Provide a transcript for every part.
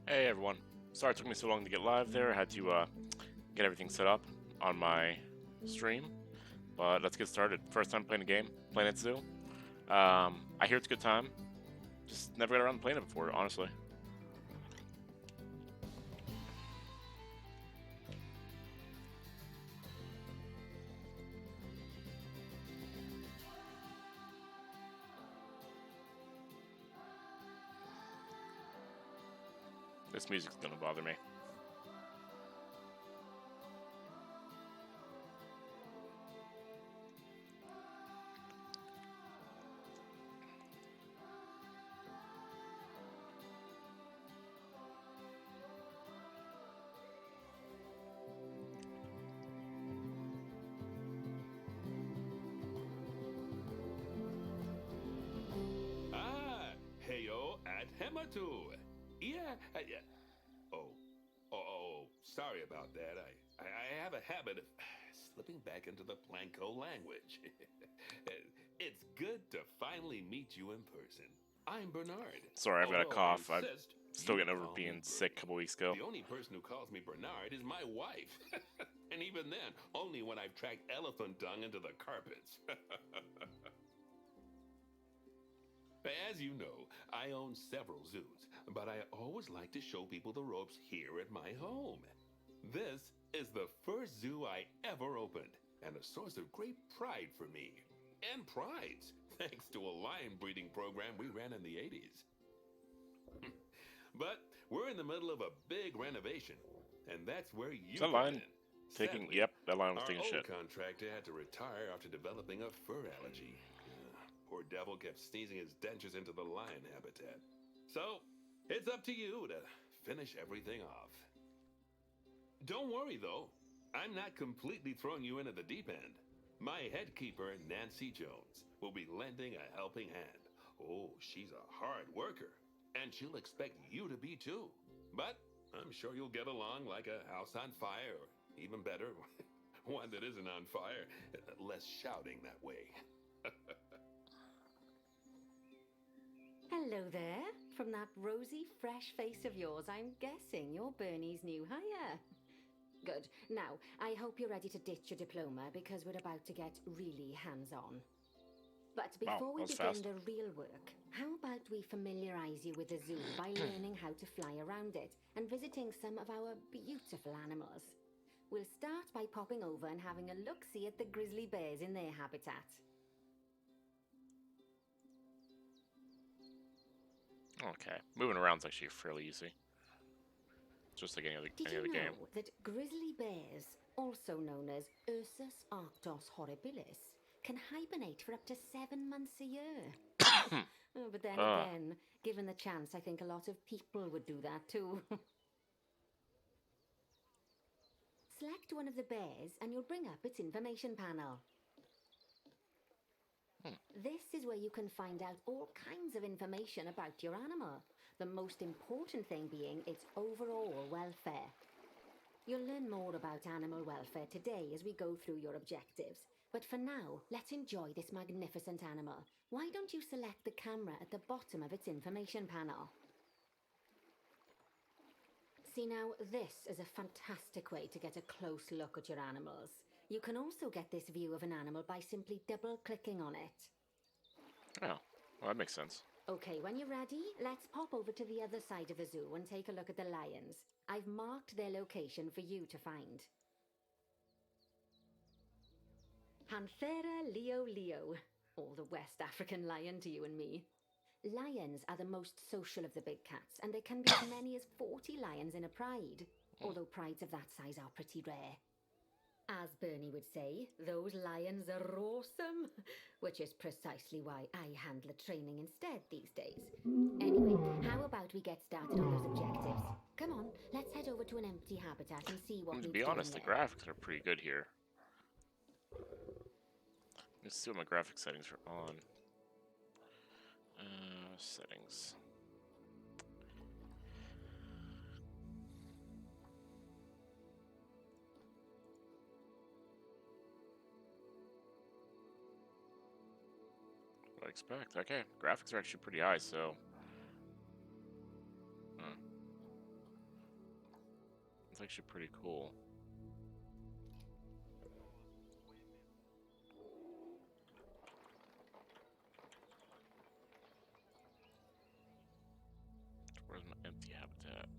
Hey everyone. Sorry it took me so long to get live there. I had to get everything set up on my stream. But let's get started. First time playing a game, playing it Zoo. I hear it's a good time. Just never got around to playing it before, honestly. This music's gonna bother me. Heyo at Hematu. Yeah. Oh, sorry about that. I have a habit of slipping back into the Planko language. It's good to finally meet you in person. I'm Bernard. Sorry, I've got a Although I cough. I'm insist still you getting over call me being sick a Bernie. couple weeks ago. The only person who calls me Bernard is my wife. And even then, only when I've tracked elephant dung into the carpets. As you know, I own several zoos, but I always like to show people the ropes here at my home. This is the first zoo I ever opened, and a source of great pride for me. And prides, thanks to a lion breeding program we ran in the 80s. But we're in the middle of a big renovation, and that's where you Is that come lion in. taking? Sadly, Yep, that lion was our taking old shit. contractor had to retire after developing a fur allergy. Poor devil kept sneezing his dentures into the lion habitat. So, it's up to you to finish everything off. Don't worry, though. I'm not completely throwing you into the deep end. My head keeper, Nancy Jones, will be lending a helping hand. Oh, she's a hard worker, and she'll expect you to be too. But I'm sure you'll get along like a house on fire, or even better, one that isn't on fire. Less shouting that way. Hello there. From that rosy, fresh face of yours, I'm guessing you're Bernie's new hire. Good. Now, I hope you're ready to ditch your diploma because we're about to get really hands-on. But before we that was begin fast. the real work, how about we familiarize you with the zoo by learning how to fly around it and visiting some of our beautiful animals? We'll start by popping over and having a look-see at the grizzly bears in their habitat. Okay, moving around's actually fairly easy. Just like any other Did you game. know that grizzly bears, also known as Ursus arctos horribilis, can hibernate for up to 7 months a year? Oh, but then again, given the chance, I think a lot of people would do that too. Select one of the bears and you'll bring up its information panel. This is where you can find out all kinds of information about your animal. The most important thing being its overall welfare. You'll learn more about animal welfare today as we go through your objectives. But for now, let's enjoy this magnificent animal. Why don't you select the camera at the bottom of its information panel? See now, this is a fantastic way to get a close look at your animals. You can also get this view of an animal by simply double-clicking on it. Oh, well, that makes sense. Okay, when you're ready, let's pop over to the other side of the zoo and take a look at the lions. I've marked their location for you to find. Panthera leo leo, or the West African lion to you and me. Lions are the most social of the big cats, and there can be as many as 40 lions in a pride, although prides of that size are pretty rare. As Bernie would say, those lions are awesome, which is precisely why I handle the training instead these days. Anyway, how about we get started on those objectives? Come on, let's head over to an empty habitat and see what And to needs be doing honest, the there. graphics are pretty good here. Let's see what my graphic settings are on. Settings. What I expect. Okay, graphics are actually pretty high, so. actually pretty cool. Where's my empty habitat?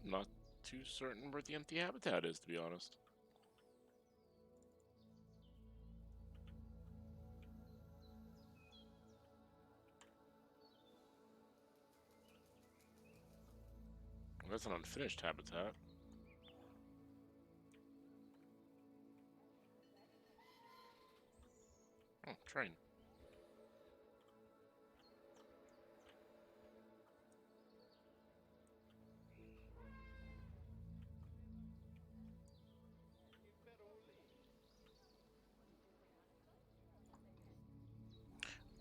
I'm not too certain where the empty habitat is, to be honest. Well, that's an unfinished habitat. Oh, train.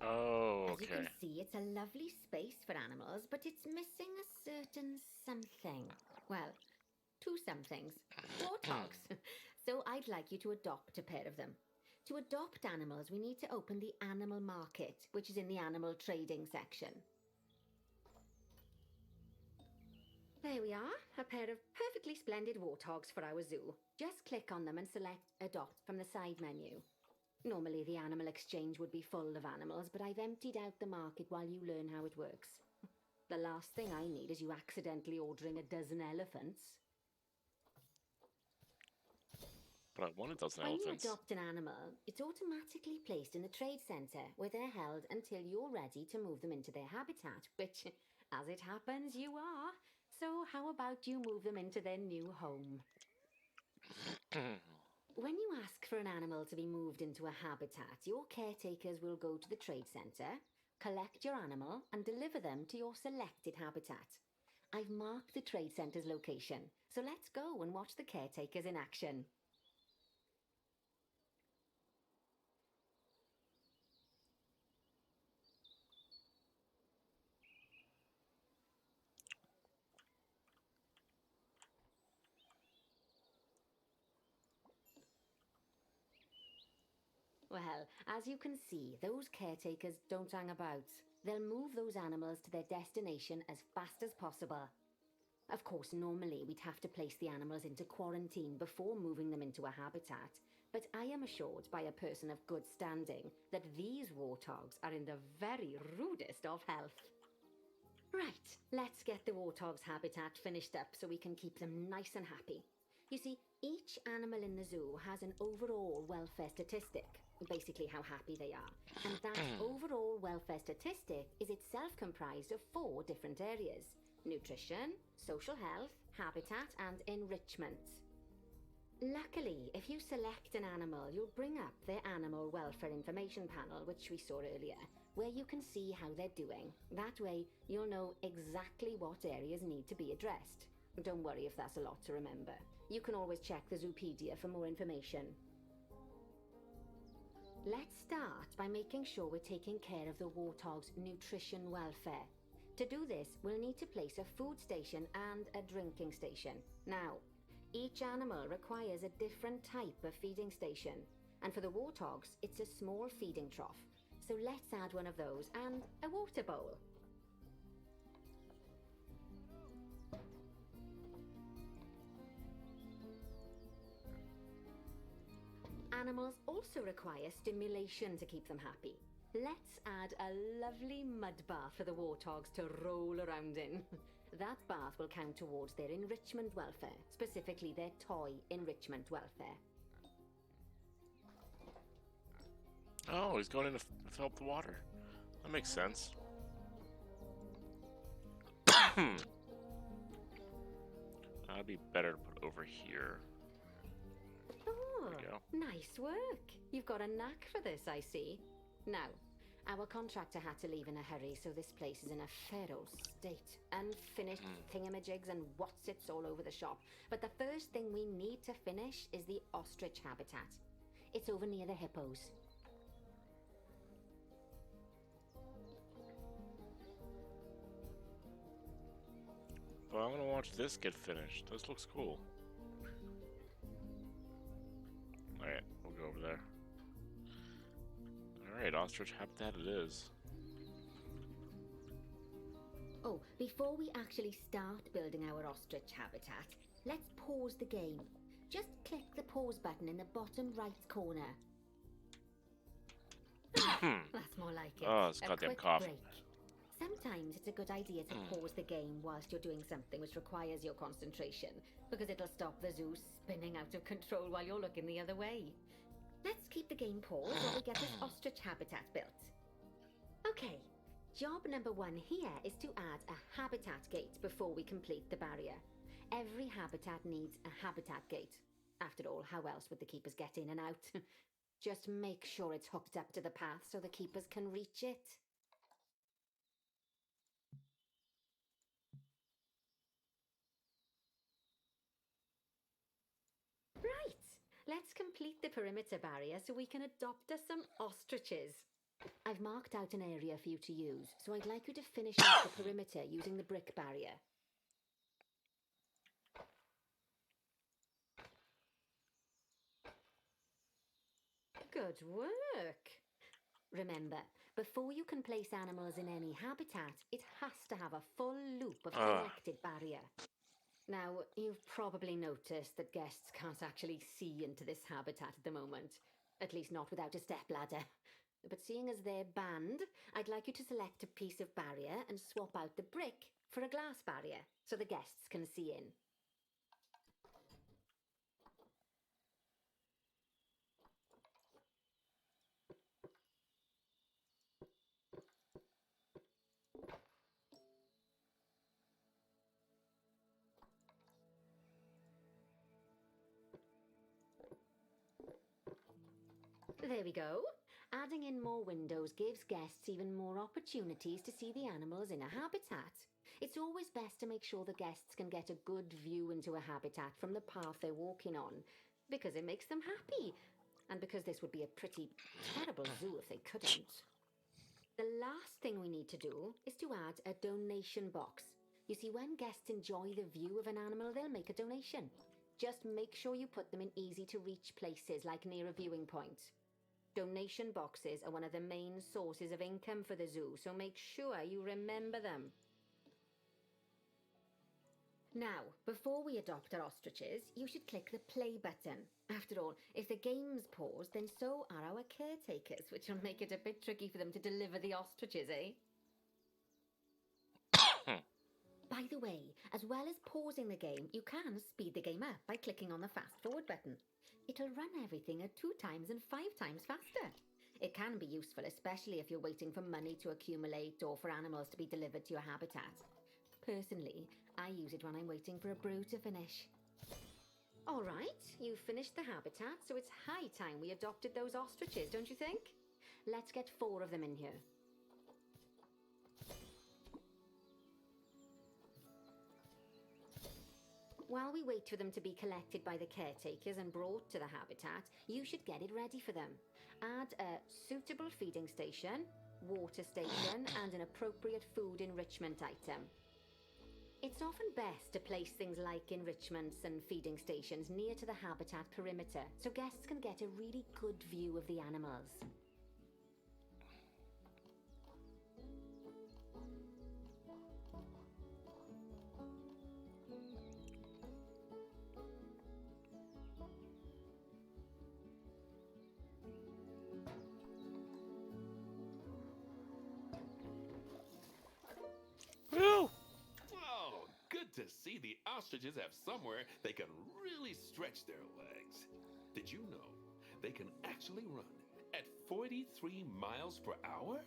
Oh, As you can okay. see, it's a lovely space for animals, but it's missing a certain something. Well, two somethings. Warthogs. So I'd like you to adopt a pair of them. To adopt animals, we need to open the animal market, which is in the animal trading section. There we are, a pair of perfectly splendid warthogs for our zoo. Just click on them and select Adopt from the side menu. Normally the animal exchange would be full of animals, but I've emptied out the market while you learn how it works. The last thing I need is you accidentally ordering a dozen elephants. But I want a dozen When you elephants. adopt an animal, it's automatically placed in the trade centre, where they're held until you're ready to move them into their habitat, which, as it happens, you are. So how about you move them into their new home? When you ask for an animal to be moved into a habitat, your caretakers will go to the trade centre, collect your animal, and deliver them to your selected habitat. I've marked the trade centre's location, so let's go and watch the caretakers in action. Well, as you can see, those caretakers don't hang about. They'll move those animals to their destination as fast as possible. Of course, normally we'd have to place the animals into quarantine before moving them into a habitat, but I am assured by a person of good standing that these warthogs are in the very rudest of health. Right, let's get the warthog's habitat finished up so we can keep them nice and happy. You see, each animal in the zoo has an overall welfare statistic, basically how happy they are. And that overall welfare statistic is itself comprised of 4 different areas: nutrition, social health, habitat, and enrichment. Luckily, if you select an animal, you'll bring up their animal welfare information panel, which we saw earlier, where you can see how they're doing. That way, you'll know exactly what areas need to be addressed. Don't worry if that's a lot to remember. You can always check the Zoopedia for more information. Let's start by making sure we're taking care of the warthog's nutrition welfare. To do this, we'll need to place a food station and a drinking station. Now, each animal requires a different type of feeding station, and for the warthogs, it's a small feeding trough. So let's add one of those and a water bowl. Animals also require stimulation to keep them happy. Let's add a lovely mud bath for the warthogs to roll around in. That bath will count towards their enrichment welfare, specifically their toy enrichment welfare. Oh, he's going in to fill up the water. That makes sense. That'd be better to put over here. Oh, There we go. nice work. You've got a knack for this, I see. Now, our contractor had to leave in a hurry, so this place is in a feral state. Unfinished thingamajigs and whatsits all over the shop. But the first thing we need to finish is the ostrich habitat. It's over near the hippos. but I want to watch this get finished. This looks cool. Alright, we'll go over there. Alright, ostrich habitat it is. Oh, before we actually start building our ostrich habitat, let's pause the game. Just click the pause button in the bottom right corner. That's more like it. Oh, it's A goddamn quick cough. break. Sometimes it's a good idea to pause the game whilst you're doing something which requires your concentration, because it'll stop the zoo spinning out of control while you're looking the other way. Let's keep the game paused while we get this ostrich habitat built. Okay, job number 1 here is to add a habitat gate before we complete the barrier. Every habitat needs a habitat gate. After all, how else would the keepers get in and out? Just make sure it's hooked up to the path so the keepers can reach it. Right, let's complete the perimeter barrier so we can adopt us some ostriches. I've marked out an area for you to use, so I'd like you to finish off the perimeter using the brick barrier. Good work! Remember, before you can place animals in any habitat, it has to have a full loop of collected barrier. Now, you've probably noticed that guests can't actually see into this habitat at the moment. At least not without a stepladder. But seeing as they're banned, I'd like you to select a piece of barrier and swap out the brick for a glass barrier so the guests can see in. There we go. Adding in more windows gives guests even more opportunities to see the animals in a habitat. It's always best to make sure the guests can get a good view into a habitat from the path they're walking on, because it makes them happy, and because this would be a pretty terrible zoo if they couldn't. The last thing we need to do is to add a donation box. You see, when guests enjoy the view of an animal, they'll make a donation. Just make sure you put them in easy-to-reach places, like near a viewing point. Donation boxes are one of the main sources of income for the zoo, so make sure you remember them. Now, before we adopt our ostriches, you should click the play button. After all, if the game's paused, then so are our caretakers, which will make it a bit tricky for them to deliver the ostriches, eh? By the way, as well as pausing the game, you can speed the game up by clicking on the fast forward button. It'll run everything at 2 times and 5 times faster. It can be useful, especially if you're waiting for money to accumulate or for animals to be delivered to your habitat. Personally, I use it when I'm waiting for a brew to finish. Alright, you've finished the habitat, so it's high time we adopted those ostriches, don't you think? Let's get 4 of them in here. While we wait for them to be collected by the caretakers and brought to the habitat, you should get it ready for them. Add a suitable feeding station, water station, and an appropriate food enrichment item. It's often best to place things like enrichments and feeding stations near to the habitat perimeter, so guests can get a really good view of the animals. Woo! Oh, good to see the ostriches have somewhere they can really stretch their legs. Did you know they can actually run at 43 miles per hour?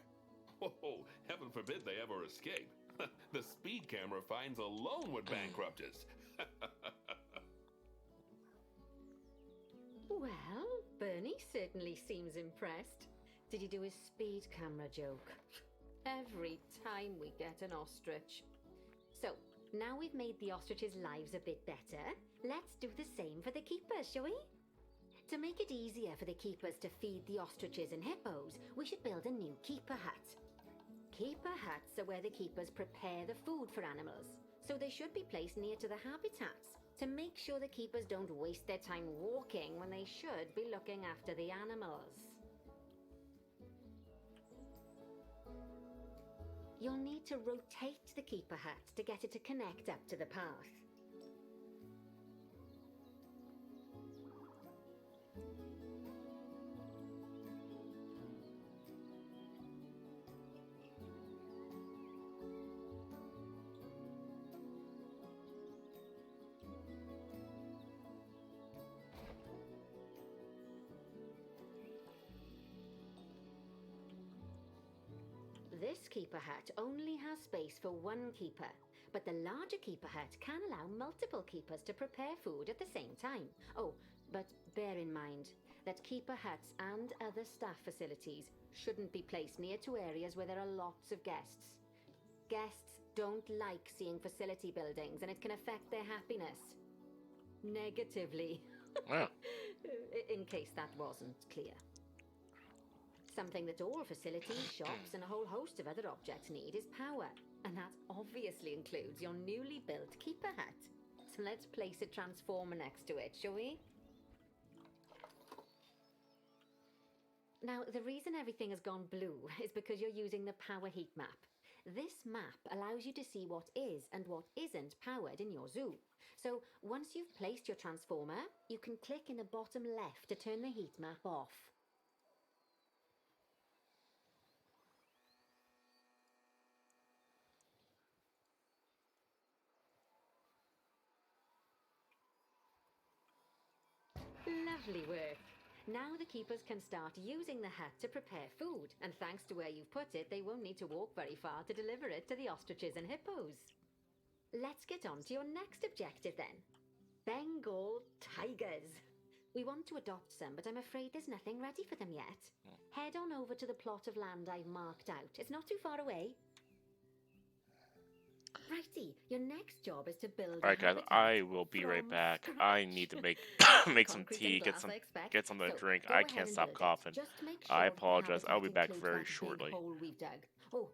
Oh, heaven forbid they ever escape. The speed camera fines alone would bankrupt us. Well, Bernie certainly seems impressed. Did you do his speed camera joke? Every time we get an ostrich. So, now we've made the ostriches' lives a bit better, let's do the same for the keepers, shall we? To make it easier for the keepers to feed the ostriches and hippos, we should build a new keeper hut. Keeper huts are where the keepers prepare the food for animals, so they should be placed near to the habitats to make sure the keepers don't waste their time walking when they should be looking after the animals. You'll need to rotate the keeper hut to get it to connect up to the path. This keeper hut only has space for one keeper, but the larger keeper hut can allow multiple keepers to prepare food at the same time. Oh, but bear in mind that keeper huts and other staff facilities shouldn't be placed near to areas where there are lots of guests. Guests don't like seeing facility buildings, and it can affect their happiness negatively. Yeah. In case that wasn't clear. Something that all facilities, shops, and a whole host of other objects need is power, and that obviously includes your newly built keeper hut. So let's place a transformer next to it, shall we? Now, the reason everything has gone blue is because you're using the power heat map. This map allows you to see what is and what isn't powered in your zoo. So once you've placed your transformer, you can click in the bottom left to turn the heat map off. Lovely work. Now the keepers can start using the hut to prepare food, and thanks to where you've put it, they won't need to walk very far to deliver it to the ostriches and hippos. Let's get on to your next objective then. Bengal tigers. We want to adopt some, but I'm afraid there's nothing ready for them yet. Head on over to the plot of land I've marked out. It's not too far away. Righty, your next job is to build. Alright guys, I will be right back. I need to make make some tea, get something to drink. I can't stop coughing. I apologize. I'll be back very shortly. Oh,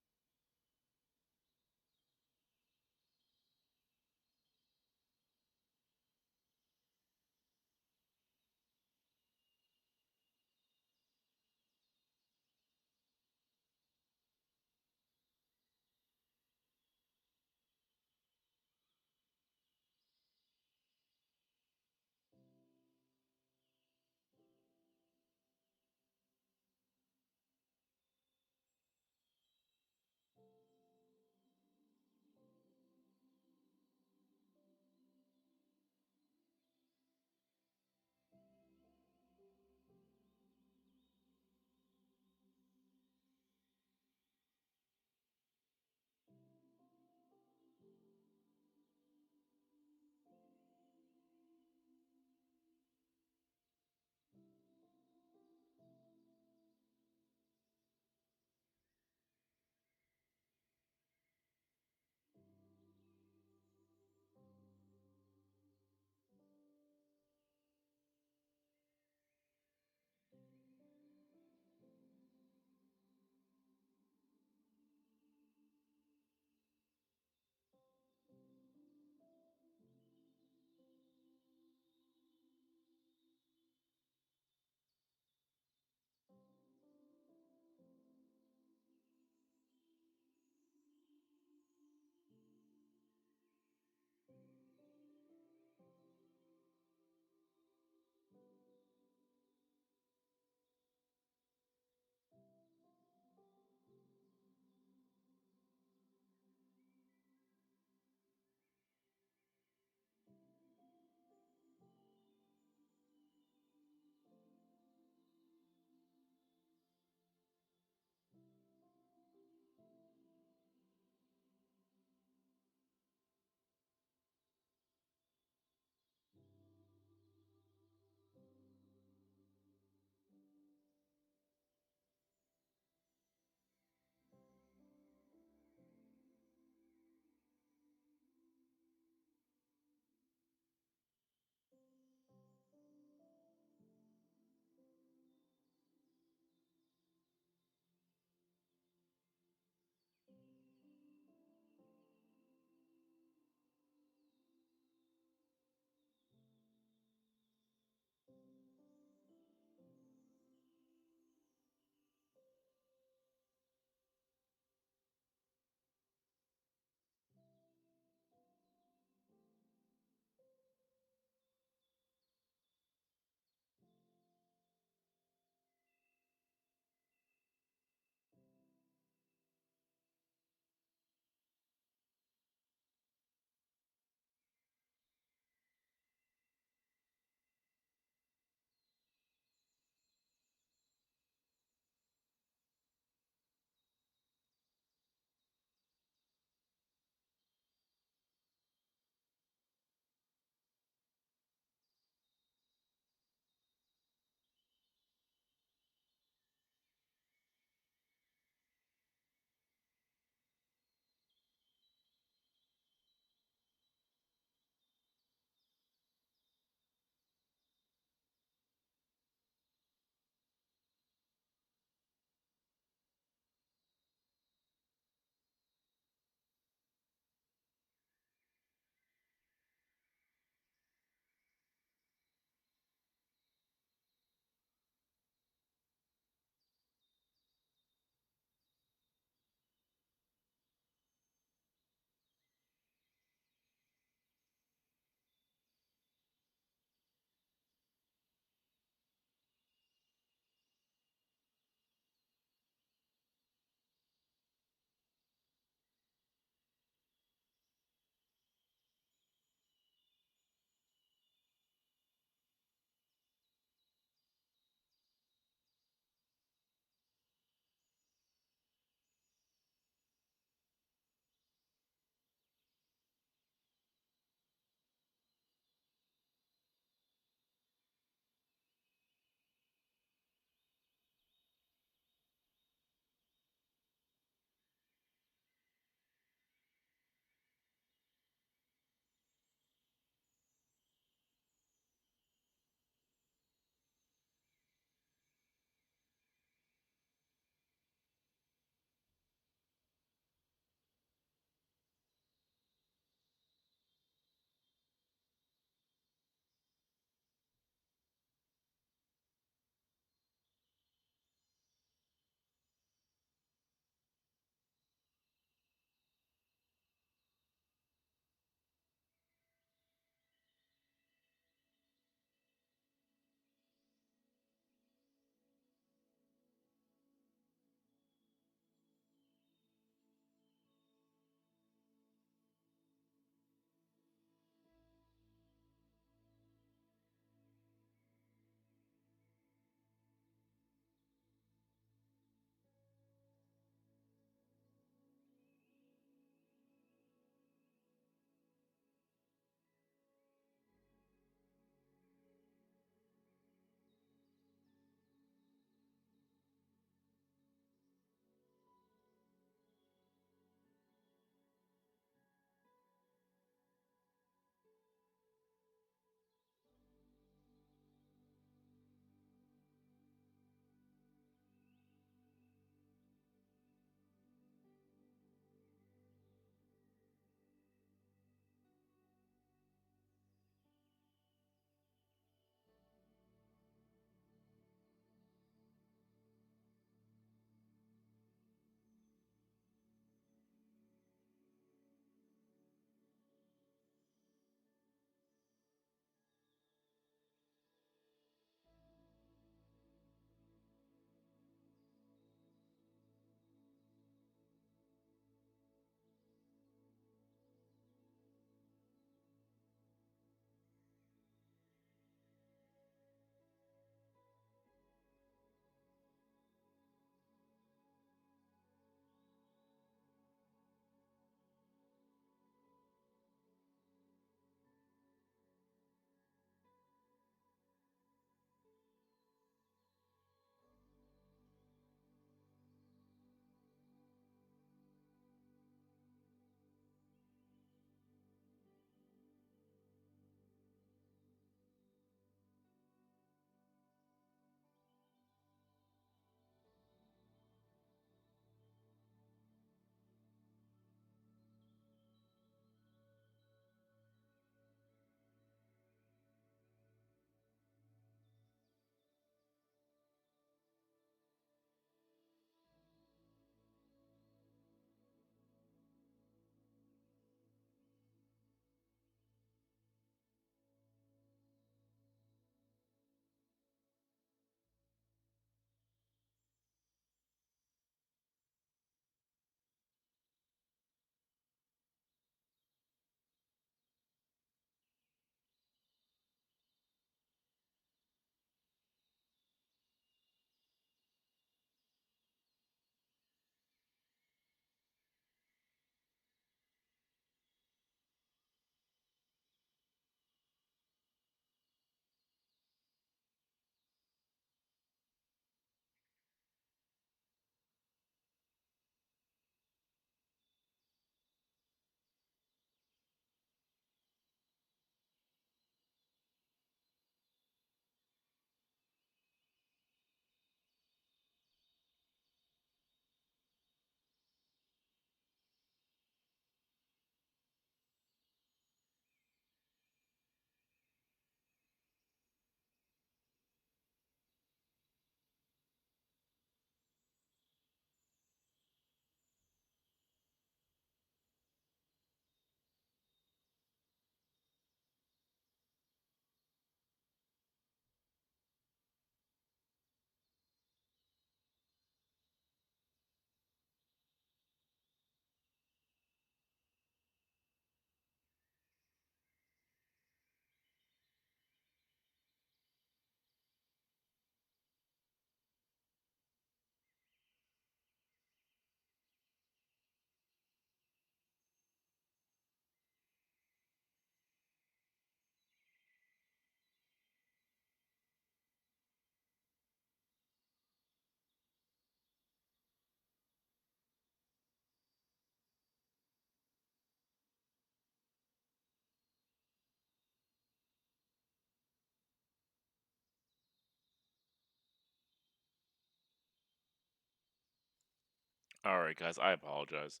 Alright, guys, I apologize.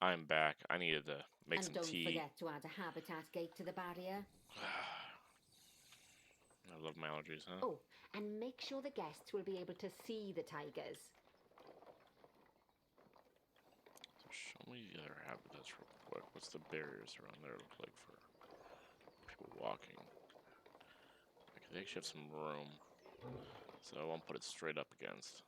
I'm back. I needed to make And some don't tea. forget to add a habitat gate to the barrier. I love my allergies, huh? Oh, and make sure the guests will be able to see the tigers. So show me the other habitats real quick. What's the barriers around there look like for people walking? Okay, they actually have some room. So I won't put it straight up against.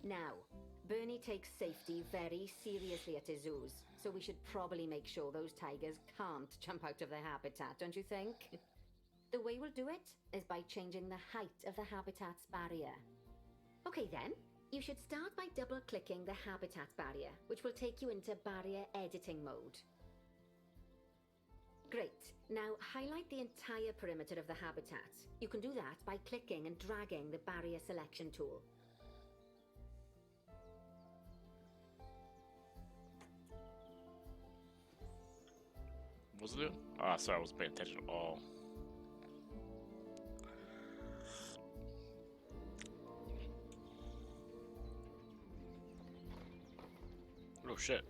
Now, Bernie takes safety very seriously at his zoos, so we should probably make sure those tigers can't jump out of their habitat, don't you think? The way we'll do it is by changing the height of the habitat's barrier. Okay then, you should start by double-clicking the habitat barrier, which will take you into barrier editing mode. Great. Now highlight the entire perimeter of the habitat. You can do that by clicking and dragging the barrier selection tool. What's it do? Ah, sorry, I wasn't paying attention at all. Oh shit.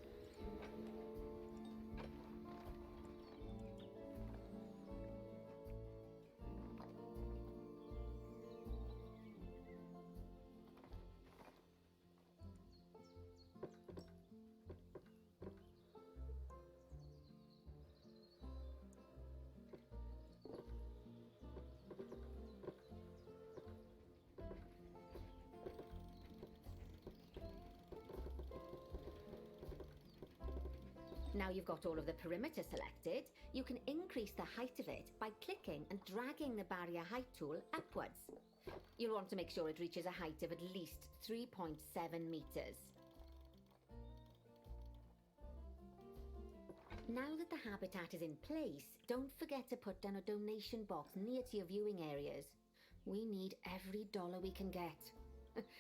Now you've got all of the perimeter selected, you can increase the height of it by clicking and dragging the barrier height tool upwards. You'll want to make sure it reaches a height of at least 3.7 meters. Now that the habitat is in place, don't forget to put down a donation box near to your viewing areas. We need every dollar we can get.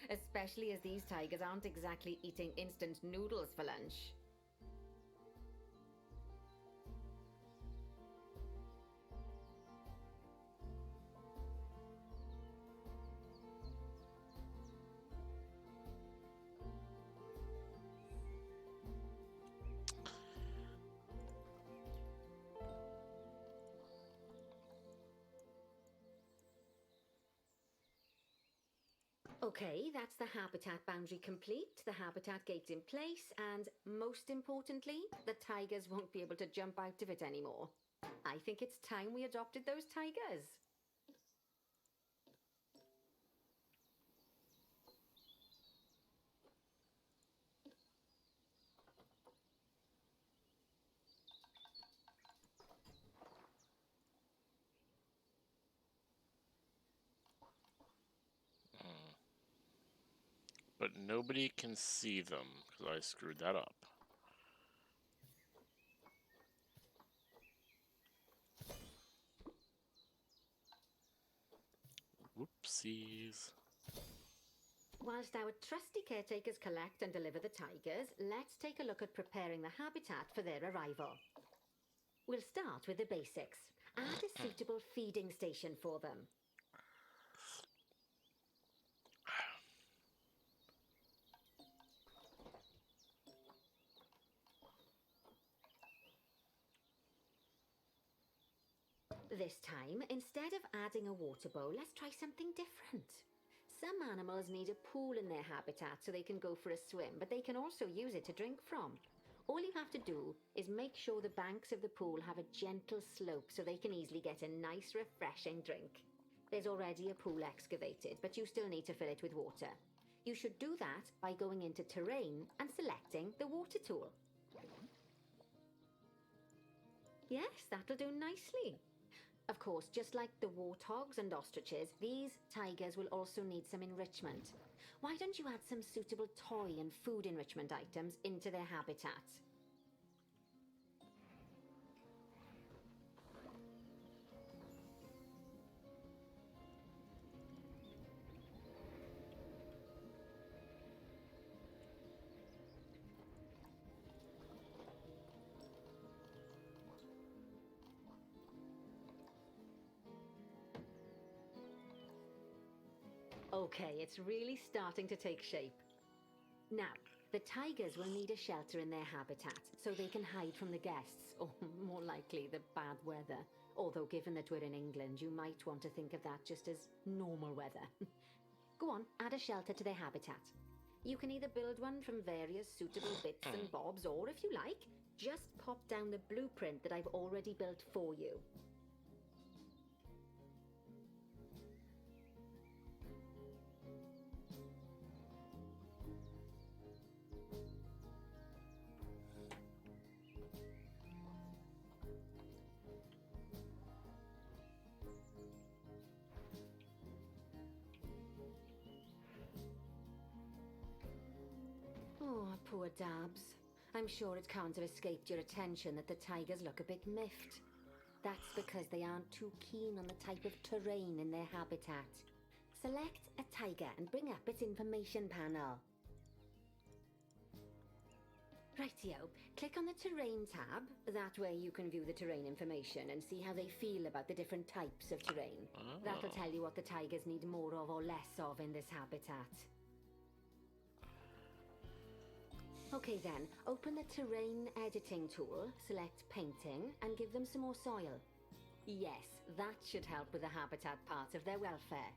Especially as these tigers aren't exactly eating instant noodles for lunch. Okay, that's the habitat boundary complete, the habitat gate's in place, and most importantly, the tigers won't be able to jump out of it anymore. I think it's time we adopted those tigers. but nobody can see them because I screwed that up. Whoopsies. Whilst our trusty caretakers collect and deliver the tigers, let's take a look at preparing the habitat for their arrival. We'll start with the basics. Add a suitable feeding station for them. This time, instead of adding a water bowl, let's try something different. Some animals need a pool in their habitat so they can go for a swim, but they can also use it to drink from. All you have to do is make sure the banks of the pool have a gentle slope so they can easily get a nice, refreshing drink. There's already a pool excavated, but you still need to fill it with water. You should do that by going into terrain and selecting the water tool. Yes, that'll do nicely. Of course, just like the warthogs and ostriches, these tigers will also need some enrichment. Why don't you add some suitable toy and food enrichment items into their habitat? Okay, it's really starting to take shape. Now, the tigers will need a shelter in their habitat so they can hide from the guests, or more likely, the bad weather. Although given that we're in England, you might want to think of that just as normal weather. Go on, add a shelter to their habitat. You can either build one from various suitable bits and bobs, or if you like, just pop down the blueprint that I've already built for you. Oh, poor Dabs. I'm sure it can't have escaped your attention that the tigers look a bit miffed. That's because they aren't too keen on the type of terrain in their habitat. Select a tiger and bring up its information panel. Rightio, click on the terrain tab. That way you can view the terrain information and see how they feel about the different types of terrain. That'll tell you what the tigers need more of or less of in this habitat. Okay then, open the terrain editing tool, select painting, and give them some more soil. Yes, that should help with the habitat part of their welfare.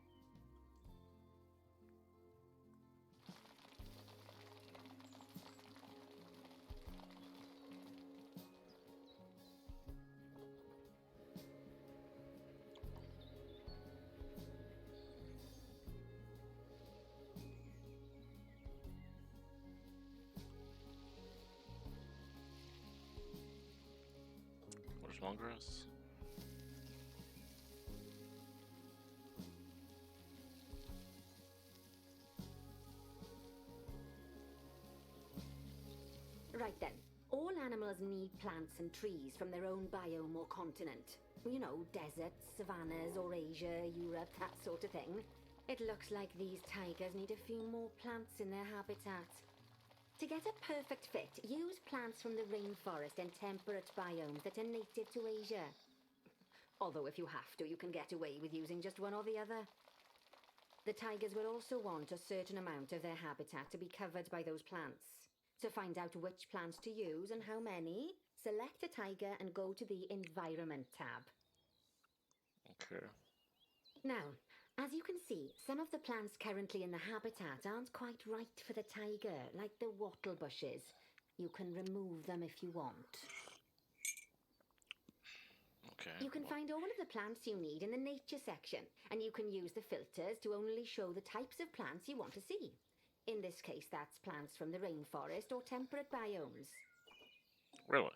Where's long grass? Right then, all animals need plants and trees from their own biome or continent. You know, deserts, savannas, Eurasia, Europe, that sort of thing. It looks like these tigers need a few more plants in their habitat. To get a perfect fit, use plants from the rainforest and temperate biomes that are native to Asia. Although if you have to, you can get away with using just one or the other. The tigers will also want a certain amount of their habitat to be covered by those plants. To find out which plants to use and how many, select a tiger and go to the Environment tab. Okay. Now, as you can see, some of the plants currently in the habitat aren't quite right for the tiger, like the wattle bushes. You can remove them if you want. Okay. You can find all of the plants you need in the nature section, and you can use the filters to only show the types of plants you want to see. In this case, that's plants from the rainforest or temperate biomes. Really?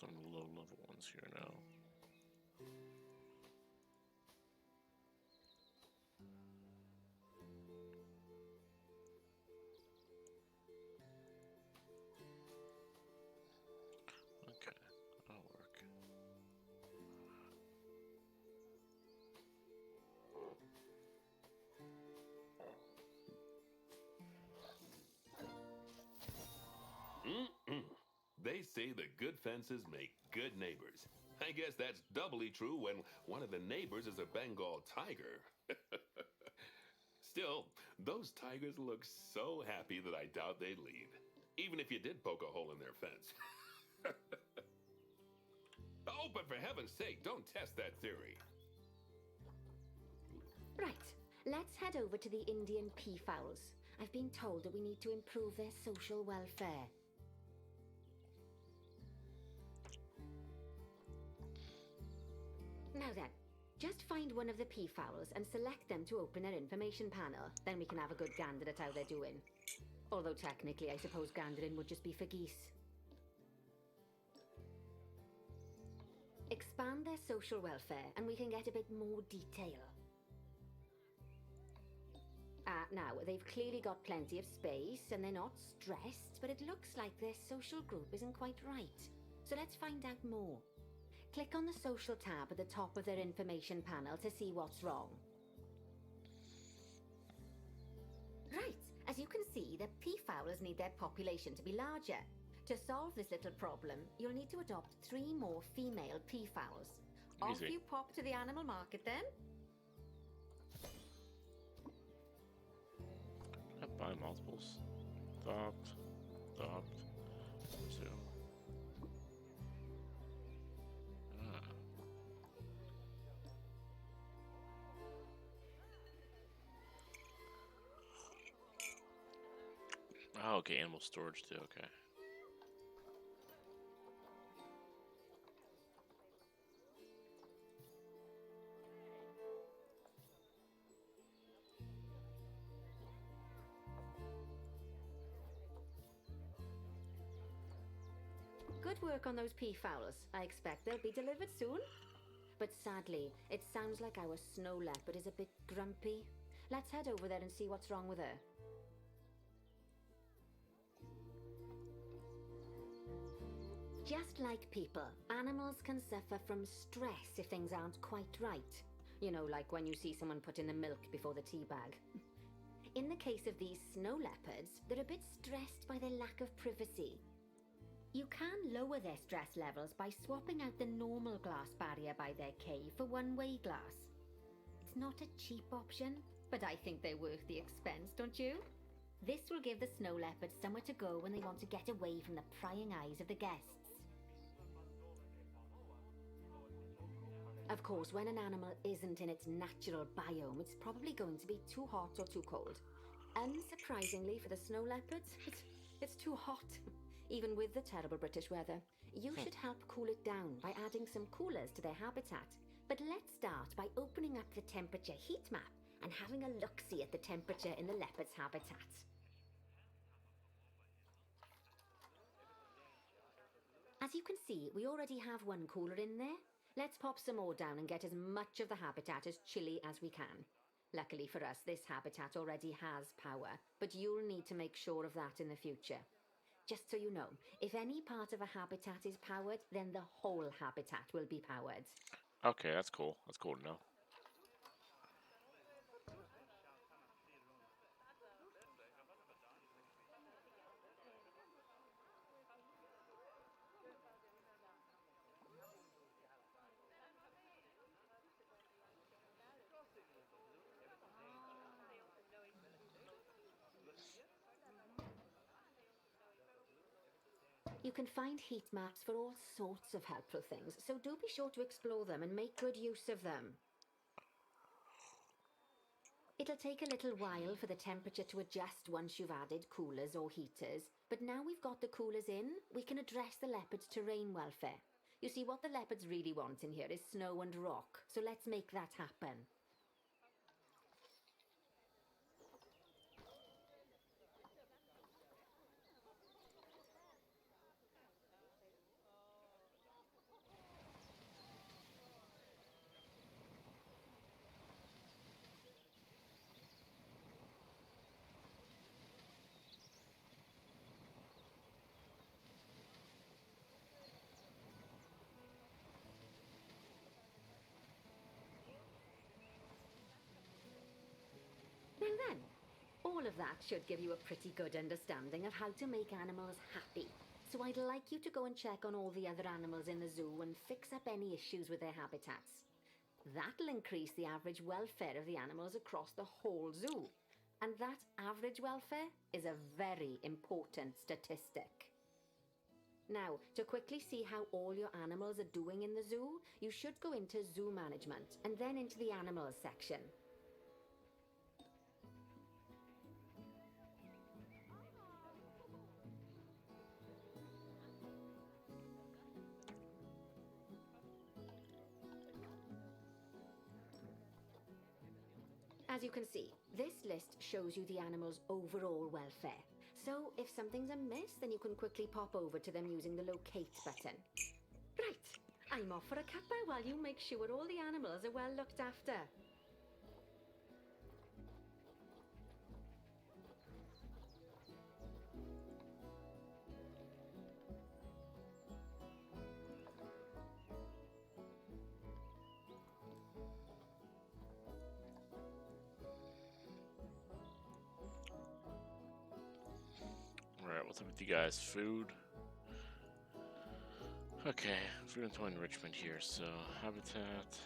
some low-level ones here now. Okay, that'll work. They say that good fences make good neighbors. I guess that's doubly true when one of the neighbors is a Bengal tiger. Still, those tigers look so happy that I doubt they'd leave, even if you did poke a hole in their fence. Oh, but for heaven's sake, don't test that theory. Right, let's head over to the Indian peafowls. I've been told that we need to improve their social welfare. Now then, just find one of the peafowls and select them to open their information panel. Then we can have a good gander at how they're doing. Although technically, I suppose gandering would just be for geese. Expand their social welfare and we can get a bit more detail. Now, they've clearly got plenty of space and they're not stressed, but it looks like their social group isn't quite right. So let's find out more. Click on the social tab at the top of their information panel to see what's wrong. Right, as you can see, the peafowlers need their population to be larger. To solve this little problem, you'll need to adopt 3 more female peafowls. Off Easy. you pop to the animal market then. Can I buy multiples? Adopt. 2. Oh, okay, animal storage too, okay. Good work on those peafowls. I expect they'll be delivered soon. But sadly, it sounds like our snow leopard is a bit grumpy. Let's head over there and see what's wrong with her. Just like people, animals can suffer from stress if things aren't quite right. You know, like when you see someone put in the milk before the tea bag. In the case of these snow leopards, they're a bit stressed by their lack of privacy. You can lower their stress levels by swapping out the normal glass barrier by their cave for one-way glass. It's not a cheap option, but I think they're worth the expense, don't you? This will give the snow leopards somewhere to go when they want to get away from the prying eyes of the guests. Of course, when an animal isn't in its natural biome, it's probably going to be too hot or too cold. Unsurprisingly for the snow leopards, it's too hot. Even with the terrible British weather, you should help cool it down by adding some coolers to their habitat. But let's start by opening up the temperature heat map and having a look-see at the temperature in the leopard's habitat. As you can see, we already have one cooler in there. Let's pop some more down and get as much of the habitat as chilly as we can. Luckily for us, this habitat already has power, but you'll need to make sure of that in the future. Just so you know, if any part of a habitat is powered, then the whole habitat will be powered. Okay, that's cool. That's cool to know. You can find heat maps for all sorts of helpful things, so do be sure to explore them and make good use of them. It'll take a little while for the temperature to adjust once you've added coolers or heaters, but now we've got the coolers in, we can address the leopard's terrain welfare. You see, what the leopards really want in here is snow and rock, so let's make that happen. then, all of that should give you a pretty good understanding of how to make animals happy. So I'd like you to go and check on all the other animals in the zoo and fix up any issues with their habitats. That'll increase the average welfare of the animals across the whole zoo. And that average welfare is a very important statistic. Now, to quickly see how all your animals are doing in the zoo, you should go into zoo management and then into the animals section. As you can see, this list shows you the animal's overall welfare. So if something's amiss, then you can quickly pop over to them using the locate button. Right, I'm off for a cuppa while you make sure all the animals are well looked after. Alright, what's up with you guys? Food? Okay, food and toy enrichment here, so habitat.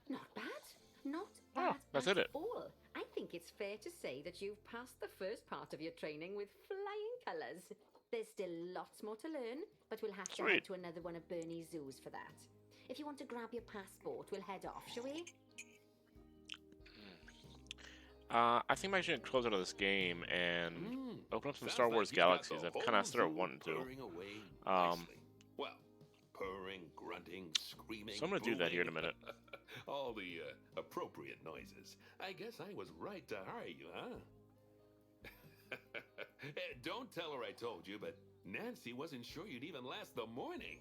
Not bad. Not Oh, bad that's at it. all. I think it's fair to say that you've passed the first part of your training with flying colours. There's still lots more to learn, but we'll have to head Sweet. to another one of Bernie's zoos for that. If you want to grab your passport, we'll head off, shall we? I think I should close out of this game and open up some Sounds Star like Wars you got Galaxies. the I've kind of whole started zoo wanting to. purring away Um, nicely. Well, purring, grunting, screaming. So I'm gonna do that here in a booing. minute. All the appropriate noises. I guess I was right to hire you, huh? Don't tell her I told you, but Nancy wasn't sure you'd even last the morning.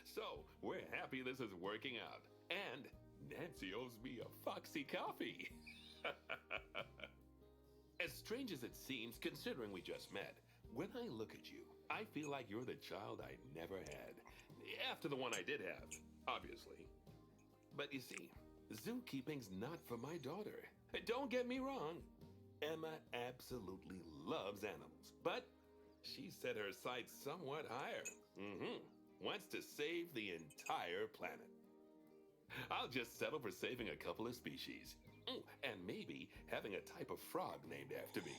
So we're happy this is working out. And Nancy owes me a foxy coffee. As strange as it seems, considering we just met, when I look at you, I feel like you're the child I never had. After the one I did have, obviously. But you see, Zookeeping's not for my daughter. Don't get me wrong. Emma absolutely loves animals, but she set her sights somewhat higher. Wants to save the entire planet. I'll just settle for saving a couple of species. And maybe having a type of frog named after me.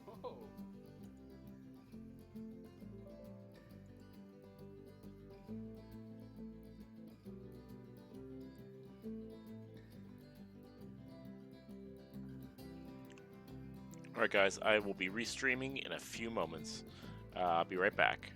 Whoa. Alright guys, I will be restreaming in a few moments. I'll be right back.